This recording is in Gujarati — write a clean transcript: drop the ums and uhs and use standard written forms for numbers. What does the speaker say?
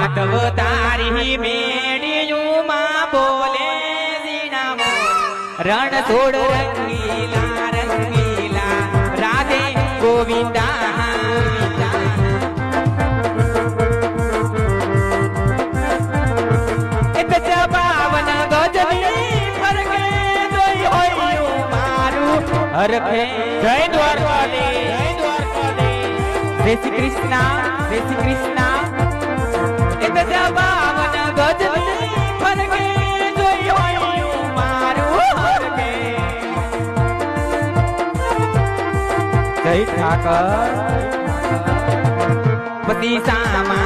માધવ તારી મેળિયું માં બોલે જીણા રણ છોડ રંગીલા રંગીલા રાધે ગોવિંદા પાવન ગજની ફરકે જોઈ હોય મારું હરખે જય દ્વારકાધીશ જય દ્વારકાધીશ જય શ્રી કૃષ્ણ જય શ્રી કૃષ્ણ એ બધા પાવન ગજની ફરકે જોઈ હોય મારું હરખે જય ઠાકર પતિ સામા